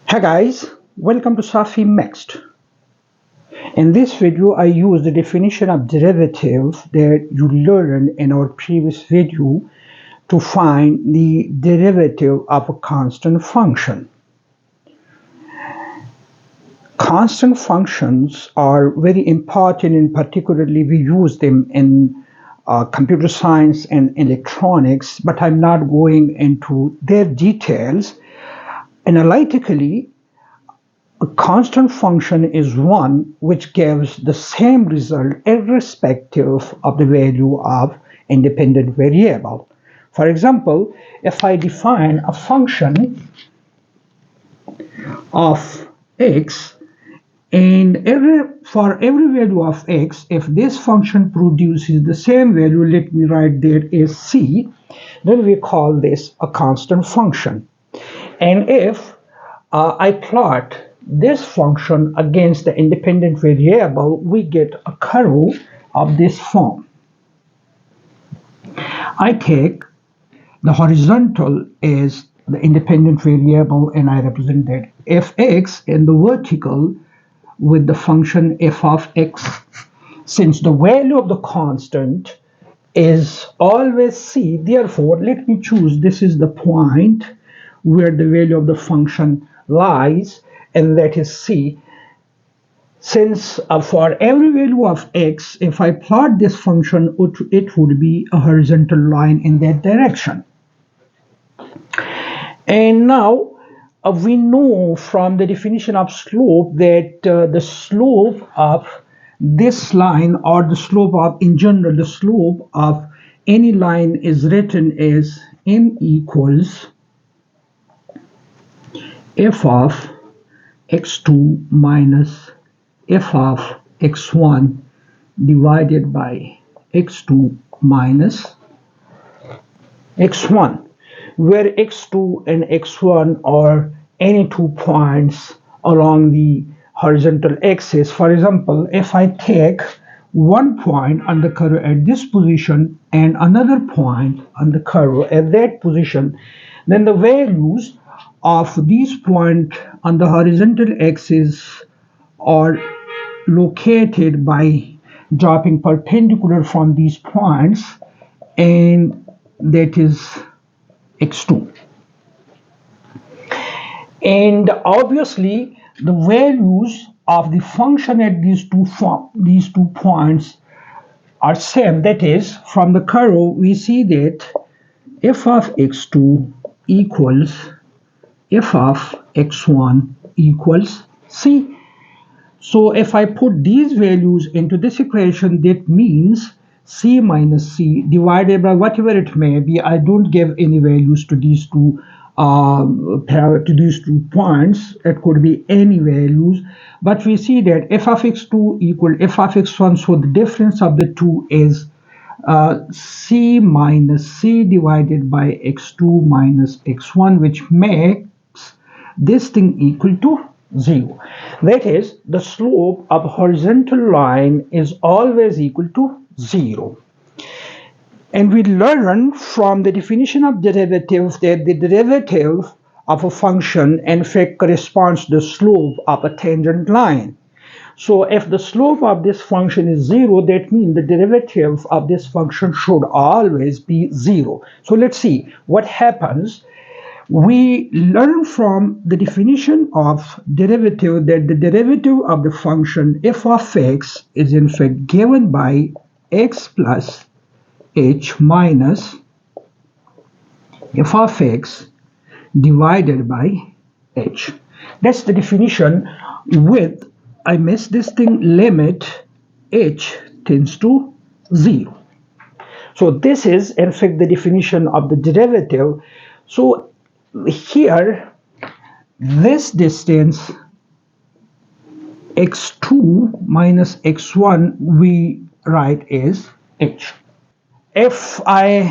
Hi guys, welcome to Safi Mixed. In this video, I use the definition of derivative that you learned in our previous video to find the derivative of a constant function. Constant functions are very important, and particularly we use them in computer science and electronics, but I'm not going into their details. Analytically, a constant function is one which gives the same result irrespective of the value of independent variable. For example, if I define a function of x and for every value of x, if this function produces the same value, let me write there is c, then we call this a constant function. And if I plot this function against the independent variable, we get a curve of this form. I take the horizontal as the independent variable and I represent that fx, and the vertical with the function f of x. Since the value of the constant is always c, therefore let me choose this is the point where the value of the function lies, and that is c. Since for every value of x, if I plot this function, it would be a horizontal line in that direction. And now we know from the definition of slope that the slope of this line, or the slope of, in general, the slope of any line is written as m equals f of x2 minus f of x1 divided by x2 minus x1, where x2 and x1 are any 2 points along the horizontal axis. For example, if I take one point on the curve at this position and another point on the curve at that position, then the values of these points on the horizontal axis are located by dropping perpendicular from these points, and that is x2. And obviously the values of the function at these two points are same. That is, from the curve we see that f of x2 equals f of x1 equals c. So if I put these values into this equation, that means c minus c divided by whatever it may be. I don't give any values to these two points. It could be any values, but we see that f of x2 equal f of x1. So the difference of the two is c minus c divided by x2 minus x1, which makes this thing equal to 0. That is, the slope of a horizontal line is always equal to 0. And we learn from the definition of derivative that the derivative of a function in fact corresponds to the slope of a tangent line. So if the slope of this function is 0, that means the derivative of this function should always be 0. So let's see what happens. We learn from the definition of derivative that the derivative of the function f of x is in fact given by x plus h minus f of x divided by h. That's the definition with, I missed this thing, limit h tends to 0. So this is in fact the definition of the derivative. So here, this distance x2 minus x1 we write as h. If I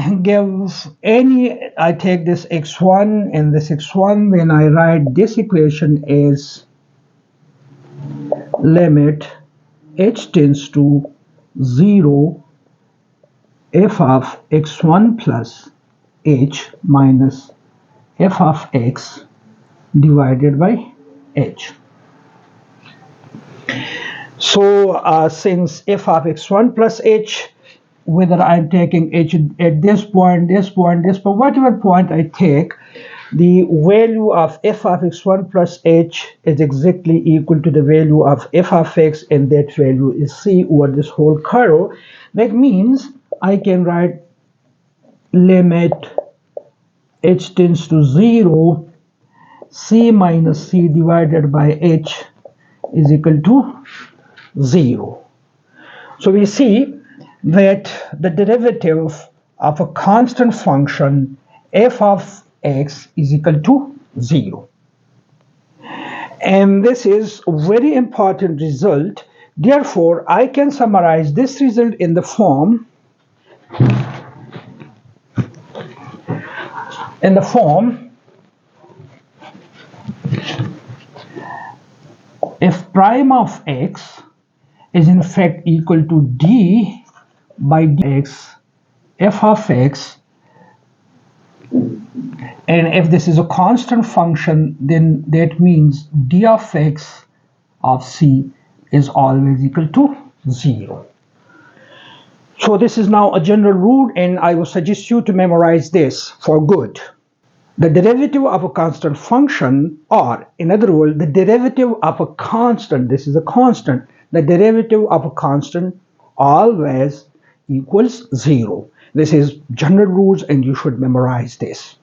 take this x1 and this x1, then I write this equation as limit h tends to 0 f of x1 plus h minus f of x divided by h. So since f of x1 plus h, whether I'm taking h at this point, this point, this point, whatever point I take, the value of f of x1 plus h is exactly equal to the value of f of x, and that value is c over this whole curve. That means I can write limit h tends to 0, c minus c divided by h is equal to 0. So we see that the derivative of a constant function f of x is equal to 0. And this is a very important result. Therefore, I can summarize this result in the form f prime of x is in fact equal to d by dx f of x, and if this is a constant function, then that means d of x of c is always equal to 0. So this is now a general rule, and I will suggest you to memorize this for good. The derivative of a constant function, or in other words, the derivative of a constant, this is a constant, the derivative of a constant always equals 0. This is general rules and you should memorize this.